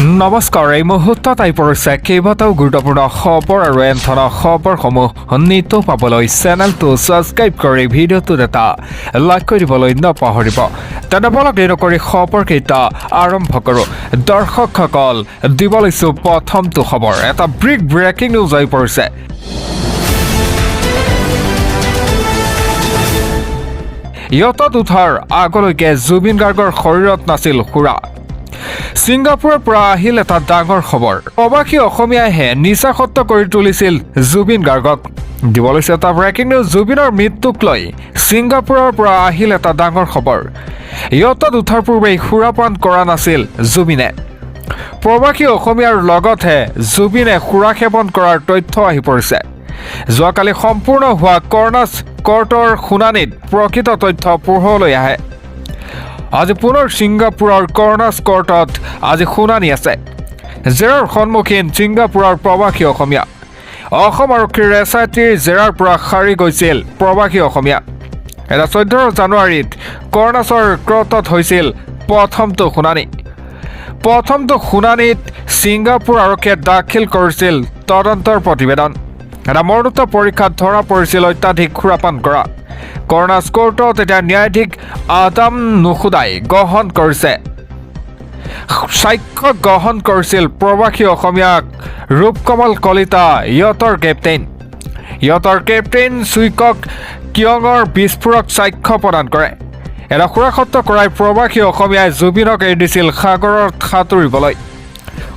নমস্কাৰ এই মুহূৰ্তত আহি পৰিছে কেইবাটাও গুৰুত্বপূৰ্ণ খবৰ আৰু এন ধৰণৰ খবৰসমূহ নিতৌ পাবলৈ চেনেলটো ছাবস্ক্ৰাইব কৰি ভিডিঅ'টোত এটা লাইক কৰি দিবলৈ নাপাহৰিব। তেনে বলক দেৰি নকৰি খবৰকেইটা আৰম্ভ কৰোঁ। দৰ্শকসকল দিব লৈছোঁ প্ৰথমটো খবৰ। এটা ব্ৰেকিং নিউজ আহি পৰিছে। ইয়তত উঠাৰ আগলৈকে জুবিন গাৰ্গৰ শৰীৰত নাছিল সুৰা। ছিংগাপুৰৰ পৰা আহিল এটা ডাঙৰ খবৰ। প্ৰৱাসী অসমীয়াইহে নিচাসক্ত কৰি তুলিছিল জুবিন গাৰ্গক। দিব লৈছে এটা ব্ৰেকিং নিউজ। জুবিনৰ মৃত্যুক লৈ ছিংগাপুৰৰ পৰা আহিল এটা ডাঙৰ খবৰ। ইয়তত উঠাৰ পূৰ্বেই সুৰাপান কৰা নাছিল জুবিনে। প্ৰৱাসী অসমীয়াৰ লগতহে জুবিনে সুৰা সেৱন কৰাৰ তথ্য আহি পৰিছে। যোৱাকালি সম্পূৰ্ণ হোৱা কৰ্ণাছ কৰ্টৰ শুনানিত প্ৰকৃত তথ্য পোহৰলৈ আহে। আজি পুনৰ ছিংগাপুৰৰ কৰ্ণাছ কৰ্টত আজি শুনানি আছে। জেৰাৰ সন্মুখীন ছিংগাপুৰৰ প্ৰৱাসী অসমীয়া। অসম আৰক্ষীৰ SITৰ জেৰাৰ পৰা সাৰি গৈছিল প্ৰৱাসী অসমীয়া। এটা 14 জানুৱাৰীত কৰ্ণাছৰ কৰ্টত হৈছিল প্ৰথমটো শুনানি। প্ৰথমটো শুনানিত ছিংগাপুৰ আৰক্ষীয়ে দাখিল কৰিছিল তদন্তৰ প্ৰতিবেদন। এটা মৰণোত্তৰ পৰীক্ষাত ধৰা পৰিছিল অত্যাধিক সুৰাপান কৰা। কৰ্ণাছ কৰ্টত এতিয়া ন্যায়াধীশ আদাম নুখুদাই গ্ৰহণ কৰিছে। সাক্ষ্য গ্ৰহণ কৰিছিল প্ৰৱাসী অসমীয়াক ৰূপকমল কলিতা ইয়তৰ কেপ্টেইন চুইকক কিয়ঙৰ বিস্ফোৰক সাক্ষ্য প্ৰদান কৰে। এটা সুৰাসত্ব কৰাই প্ৰৱাসী অসমীয়াই জুবিনক এৰি দিছিল সাগৰত সাঁতুৰিবলৈ।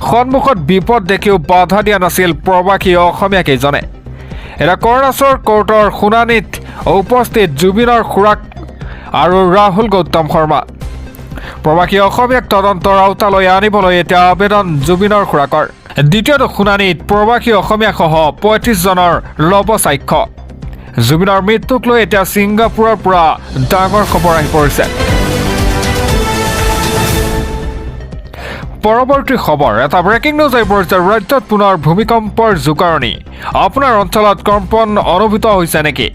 সন্মুখত বিপদ দেখিও বাধা দিয়া নাছিল প্ৰৱাসী অসমীয়াকেইজনে। এটা কৰ্ণাছৰ কৰ্টৰ শুনানিত উপস্থিত জুবিনৰ খুৰাক আৰু ৰাহুল গৌতম শৰ্মা। প্ৰৱাসী অসমীয়াক তদন্তৰ আওতালৈ আনিবলৈ এতিয়া আবেদন জুবিনৰ খুৰাকৰ। দ্বিতীয়টো শুনানিত প্ৰৱাসী অসমীয়াসহ 35 জনৰ ল'ব সাক্ষ্য। জুবিনৰ মৃত্যুক লৈ এতিয়া ছিংগাপুৰৰ পৰা ডাঙৰ খবৰ আহি পৰিছে। পৰৱৰ্তী খবৰ। এটা ব্ৰেকিং নিউজ আহি পৰিছে। ৰাজ্যত পুনৰ ভূমিকম্পৰ জোকাৰণি। আপোনাৰ অঞ্চলত কম্পন অনুভূত হৈছে নেকি?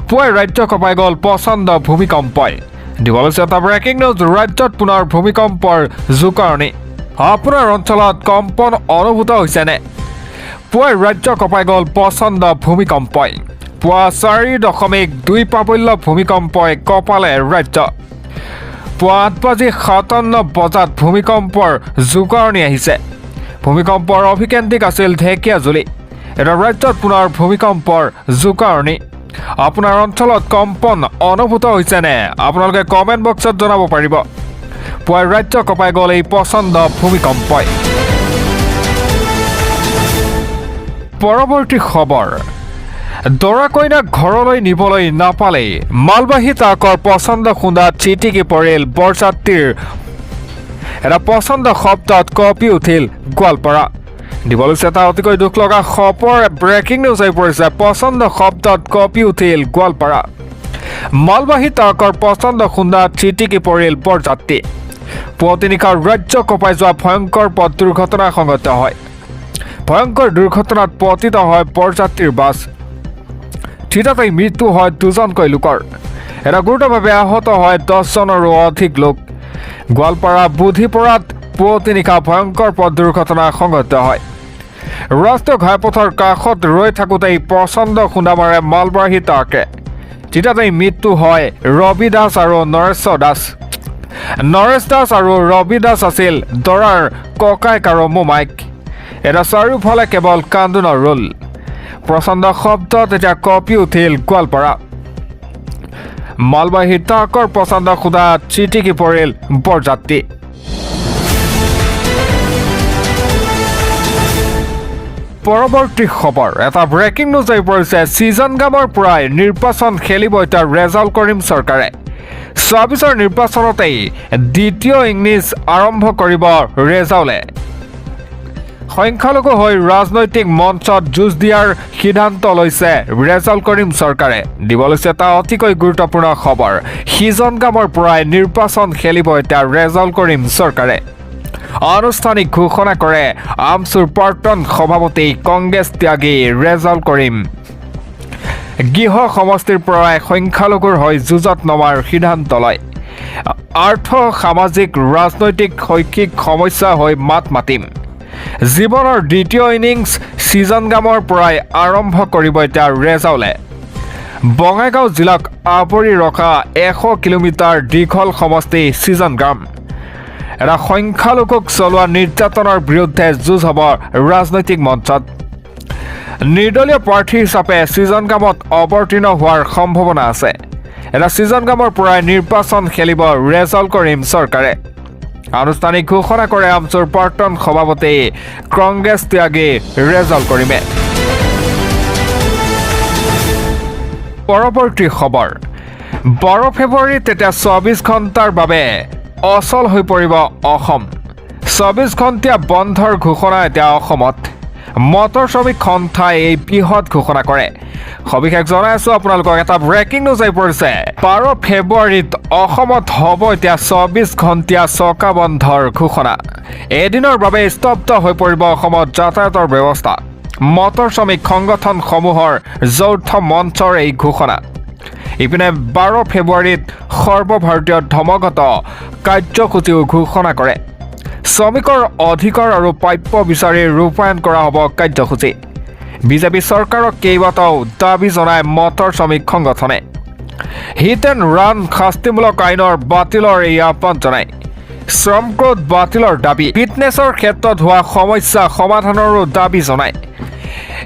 পুৱাই ৰাজ্য কঁপাই গ'ল প্ৰচণ্ড ভূমিকম্পই। দিব লৈছে এটা ব্ৰেকিং নিউজ। ৰাজ্যত পুনৰ ভূমিকম্পৰ জোকাৰণি। আপোনাৰ অঞ্চলত কম্পন অনুভূত হৈছেনে? পুৱাই ৰাজ্য কঁপাই গ'ল প্ৰচণ্ড ভূমিকম্পই। পুৱা 4.2 প্ৰাবল্য ভূমিকম্পই কঁপালে ৰাজ্য। পুৱা 8:57 ভূমিকম্পৰ জোকাৰণি আহিছে। ভূমিকম্পৰ অভিকেন্দ্ৰিক আছিল ঢেকীয়াজুলি। এতিয়া ৰাজ্যত পুনৰ ভূমিকম্পৰ জোকাৰণি। আপোনাৰ অঞ্চলত কম্পন অনুভূত হৈছেনে? আপোনালোকে কমেণ্ট বক্সত জনাব পাৰিব। পুৱাই ৰাজ্য কঁপাই গ'ল এই প্ৰচণ্ড ভূমিকম্পই। পৰৱৰ্তী খবৰ। দৰা কইনাক ঘৰলৈ নিবলৈ নাপালেই মালবাহী ট্ৰাকৰ প্ৰচণ্ড খুন্দাত ছিটিকি পৰিল বৰযাত্ৰীৰ। এটা প্ৰচণ্ড শব্দত কঁপি উঠিল গোৱালপাৰা। দিব লৈছে এটা অতিকৈ দুখ লগা খবৰ। ব্ৰেকিং নিউজ আহি পৰিছে। প্ৰচণ্ড শব্দত কঁপি উঠিল গোৱালপাৰা। মালবাহী ট্ৰাকৰ প্ৰচণ্ড খুন্দাত ছিটিকি পৰিল বৰযাত্ৰী। পুৱতি নিশা ৰাজ্য কঁপাই যোৱা ভয়ংকৰ পথ দুৰ্ঘটনা সংঘটিত হয়। ভয়ংকৰ দুৰ্ঘটনাত পতিত হয় বৰযাত্ৰীৰ বাছ। থিতাতেই মৃত্যু হয় 2জনকৈ লোকৰ। এটা গুৰুতৰভাৱে আহত হয় 10 জনৰো অধিক লোক। গোৱালপাৰা বুধিপৰাত পুৱতি নিশা ভয়ংকৰ পথ দুৰ্ঘটনা সংঘটিত হয়। ৰাষ্ট্ৰীয় ঘাইপথৰ কাষত ৰৈ থাকোঁতেই প্ৰচণ্ড খুন্দা মাৰে মালবাহী ট্ৰাকে। থিতাতেই মৃত্যু হয় ৰবি দাস আৰু নৰেশ্বৰ দাস। নৰেশ দাস আৰু ৰবি দাস আছিল দৰাৰ ককায়েক আৰু মোমাইক। এটা চাৰিওফালে কেৱল কান্দোনৰ ৰোল। প্ৰচণ্ড শব্দত এতিয়া কঁপি উঠিল গোৱালপাৰা। মালবাহী ট্ৰাকৰ প্ৰচণ্ড খুন্দাত ছিটিকি পৰিল বৰযাত্ৰী। পৰৱৰ্তী খবৰ। এটা ব্ৰেকিং নিউজ আহি পৰিছে। চিজনগামৰ পৰাই নিৰ্বাচন খেলিব এতিয়া ৰেজাউল কৰিম চৰকাৰে। 24ৰ নিৰ্বাচনতেই দ্বিতীয় ইনিংছ আৰম্ভ কৰিব ৰেজাউলে। সংখ্যালঘু হৈ ৰাজনৈতিক মঞ্চত যুঁজ দিয়াৰ সিদ্ধান্ত লৈছে ৰেজাউল কৰিম চৰকাৰে। দিব লৈছে এটা অতিকৈ গুৰুত্বপূৰ্ণ খবৰ। চিজনগামৰ পৰাই নিৰ্বাচন খেলিব এতিয়া ৰেজাউল কৰিম চৰকাৰে। আনুষ্ঠানিক ঘোষণা কৰে আমচুৰ প্ৰাক্তন সভাপতি কংগ্ৰেছ ত্যাগী ৰেজাউল কৰিম। গৃহ সমষ্টিৰ পৰাই সংখ্যালঘুৰ হৈ যুঁজত নমাৰ সিদ্ধান্ত লয়। আৰ্থ সামাজিক ৰাজনৈতিক শৈক্ষিক সমস্যা হৈ মাত মাতিম। জীৱনৰ দ্বিতীয় ইনিংছ ছিজনগামৰ পৰাই আৰম্ভ কৰিব এতিয়া ৰেজাউলে বঙাইগাঁও জিলাক আৱৰি ৰখা 100 কিলোমিটাৰ দীঘল সমষ্টি ছিজনগাম এটা সংখ্যালঘুক চলোৱা নিৰ্যাতনৰ বিৰুদ্ধে যুঁজ হ'ব ৰাজনৈতিক মঞ্চত নিৰ্দলীয় প্ৰাৰ্থী হিচাপে ছিজনগামত অৱতীৰ্ণ হোৱাৰ সম্ভাৱনা আছে এটা ছিজনগামৰ পৰাই নিৰ্বাচন খেলিব ৰেজাউল কৰিম চৰকাৰে আনুষ্ঠানিক ঘোষণা কৰে আমচুৰ প্ৰাক্তন সভাপতি কংগ্ৰেছ ত্যাগী ৰেজাউল কৰিমে পৰৱৰ্তী খবৰ 12 ফেব্ৰুৱাৰীত এতিয়া 24 ঘণ্টাৰ বাবে অচল হৈ পৰিব অসম 24 ঘণ্টীয়া বন্ধৰ ঘোষণা এতিয়া অসমত মটৰ শ্ৰমিক সন্থাই এই বৃহৎ ঘোষণা কৰে সবিশেষ জনাই আছো আপোনালোকক এটা ব্ৰেকিং নিউজ আহি পৰিছে 12 ফেব্ৰুৱাৰীত অসমত হ'ব এতিয়া 24 ঘণ্টীয়া চকা বন্ধৰ ঘোষণা এদিনৰ বাবে স্তব্ধ হৈ পৰিব অসমত যাতায়াতৰ ব্যৱস্থা মটৰ শ্ৰমিক সংগঠনসমূহৰ যৌথ মঞ্চৰ এই ঘোষণা ইপিনে 12 ফেব্ৰুৱাৰীত সৰ্বভাৰতীয় ধৰ্মগত কাৰ্যসূচীও ঘোষণা কৰে শ্ৰমিকৰ অধিকাৰ আৰু প্ৰাপ্য বিচাৰি ৰূপায়ণ কৰা হ'ব কাৰ্যসূচী বিজেপি চৰকাৰক কেইবাটাও দাবী জনাই মটৰ শ্ৰমিক সংগঠনে হিট এণ্ড ৰান শাস্তিমূলক আইনৰ বাতিলৰ এই আহ্বান জনায় শ্ৰম কোড বাতিলৰ দাবী ফিটনেছৰ ক্ষেত্ৰত হোৱা সমস্যা সমাধানৰো দাবী জনায়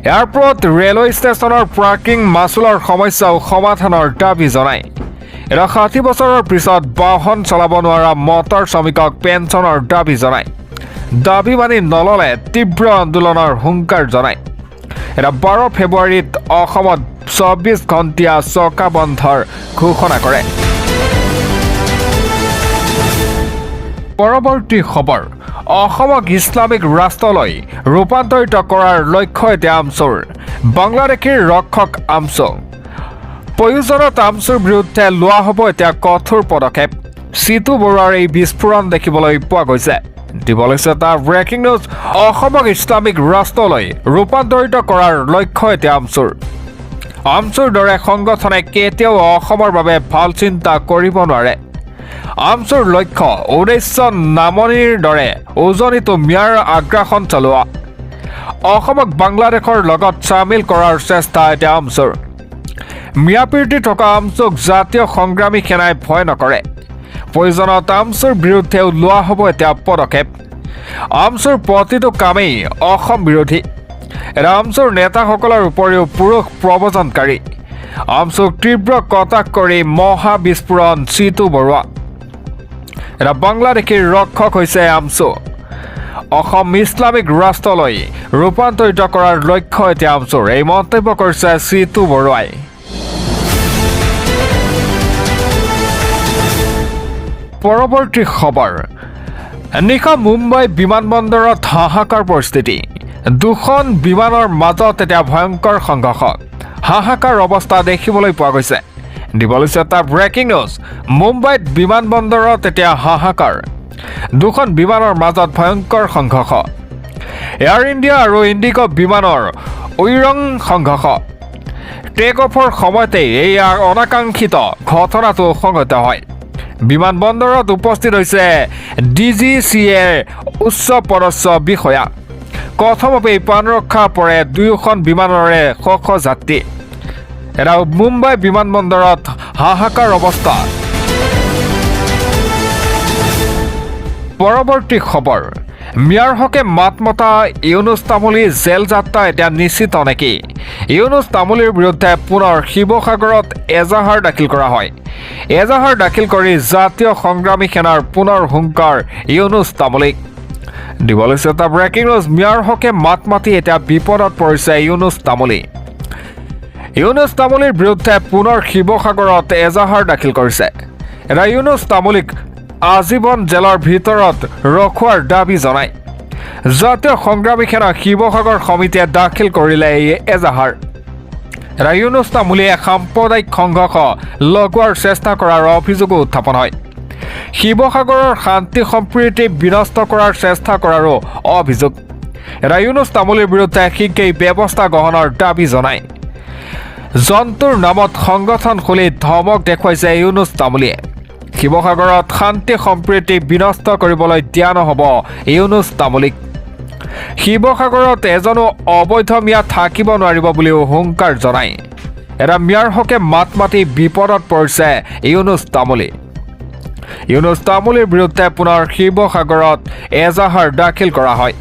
এয়াৰপোৰ্ট ৰেলৱে ষ্টেচনৰ পাৰ্কিং মাচুলৰ সমস্যাও সমাধানৰ দাবী জনায় 60 বছৰৰ পিছত বাহন চলাব নোৱাৰা মটৰ শ্ৰমিকক পেঞ্চনৰ দাবী জনায় দাবী মানি নললে তীব্ৰ আন্দোলনৰ হুংকাৰ জনায় 12 ফেব্ৰুৱাৰীত অসমত 24 ঘণ্টীয়া চকা বন্ধৰ ঘোষণা কৰে পৰৱৰ্তী খবৰ অসমক ইছলামিক ৰাষ্ট্ৰলৈ ৰূপান্তৰিত কৰাৰ লক্ষ্য এতিয়া আমচুৰ বাংলাদেশীৰ ৰক্ষক আমচু প্ৰয়োজনত আমচুৰ বিৰুদ্ধে লোৱা হ'ব এতিয়া কঠোৰ পদক্ষেপ সিতু বৰুৱাৰ এই বিস্ফোৰণ দেখিবলৈ পোৱা গৈছে দিবলৈছে এটা ব্ৰেকিং নিউজ অসমক ইছলামিক ৰাষ্ট্ৰলৈ ৰূপান্তৰিত কৰাৰ লক্ষ্য এতিয়া আমচুৰ দৰে সংগঠনে কেতিয়াও অসমৰ বাবে ভাল চিন্তা কৰিব নোৱাৰে আমচুৰ লক্ষ্য উদ্দেশ্য নামনিৰ দৰে উজনিতো ম্যাৰ আগ্ৰাসন চলোৱা অসমক বাংলাদেশৰ লগত চামিল কৰাৰ চেষ্টা এতিয়া আমচুৰ মিয়াপ্ৰীতি থকা আমচুক জাতীয় সংগ্ৰামী সেনাই ভয় নকৰে প্ৰয়োজনত আমচুৰ বিৰুদ্ধেও লোৱা হ'ব এতিয়া পদক্ষেপ আমচুৰ প্ৰতিটো কামেই অসম বিৰোধী আমচুৰ নেতাসকলৰ উপৰিও পুৰুষ প্ৰব্ৰজনকাৰী আমচুক তীব্ৰ কটাক্ষ কৰি মহা বিস্ফোৰণ সিতু বৰুৱা বাংলাদেশীৰ ৰক্ষক হৈছে আমচু অসম ইছলামিক ৰাষ্ট্ৰলৈ ৰূপান্তৰিত কৰাৰ লক্ষ্য এতিয়া আমচুৰ এই মন্তব্য কৰিছে সিতু বৰুৱাই পৰৱৰ্তী খবৰ নিশা মুম্বাই বিমানবন্দৰত হাহাকাৰ পৰিস্থিতি দুখন বিমানৰ মাজত এতিয়া ভয়ংকৰ সংঘৰ্ষ হাহাকাৰ অৱস্থা দেখিবলৈ পোৱা গৈছে দিবলৈছে এটা ব্ৰেকিং নিউজ মুম্বাইত বিমানবন্দৰত এতিয়া হাহাকাৰ দুখন বিমানৰ মাজত ভয়ংকৰ সংঘৰ্ষ এয়াৰ ইণ্ডিয়া আৰু ইণ্ডিগো বিমানৰ উইৰং সংঘৰ্ষ টেক অফৰ সময়তে এই অনাকাংক্ষিত ঘটনাটো সংঘটিত হয় বিমানবন্দৰত উপস্থিত হৈছে DGCAৰ উচ্চ পদস্থ বিষয়া প্ৰথমতে প্ৰাণ ৰক্ষা পৰে দুয়োখন বিমানৰে শ যাত্ৰী এটা মুম্বাই বিমানবন্দৰত হাহাকাৰ অৱস্থা পৰৱৰ্তী খবৰ মিয়াৰ হকে মাত মতা ইউনুছ তামুলী জেল যাত্ৰা এতিয়া নিশ্চিত নেকি ইউনুছ তামুলীৰ বিৰুদ্ধে পুনৰ শিৱসাগৰত এজাহাৰ দাখিল কৰা হয় এজাহাৰ দাখিল কৰি জাতীয় সংগ্ৰামী সেনাৰ পুনৰ হুংকাৰ ইউনুছ তামুলীক দিবলৈছে এটা ব্ৰেকিং নিউজ মিয়াৰ হকে মাত মাতি এতিয়া বিপদত পৰিছে ইউনুছ তামুলীৰ বিৰুদ্ধে পুনৰ শিৱসাগৰত এজাহাৰ দাখিল কৰিছে এটা ইউনুছ তামুলীক আজীৱন জেলৰ ভিতৰত ৰখোৱাৰ দাবী জনায় জাতীয় সংগ্ৰামী সেনা শিৱসাগৰ সমিতিয়ে দাখিল কৰিলে এই এজাহাৰ এটা ইউনুছ তামুলীয়ে সাম্প্ৰদায়িক সংঘৰ্ষ লগোৱাৰ চেষ্টা কৰাৰ অভিযোগো উত্থাপন হয় শিৱসাগৰৰ শান্তি সম্প্ৰীতি বিনষ্ট কৰাৰ চেষ্টা কৰাৰো অভিযোগ এটা ইউনুছ তামুলীৰ বিৰুদ্ধে শীঘ্ৰেই ব্যৱস্থা গ্ৰহণৰ দাবী জনায় জন্তুৰ নামত সংগঠন খুলি ধমক দেখুৱাইছে ইউনুছ তামুলীয়ে শিৱসাগৰত শান্তি সম্প্ৰীতি বিনষ্ট কৰিবলৈ দিয়া নহ'ব ইউনুছ তামুলীক শিৱসাগৰত এজনো অবৈধ মিয়া থাকিব নোৱাৰিব বুলিও হুংকাৰ জনায় এটা মিয়াৰ হকে মাত মাতি বিপদত পৰিছে ইউনুছ তামুলী। ইউনুছ তামুলীৰ বিৰুদ্ধে পুনৰ শিৱসাগৰত এজাহাৰ দাখিল কৰা হয়।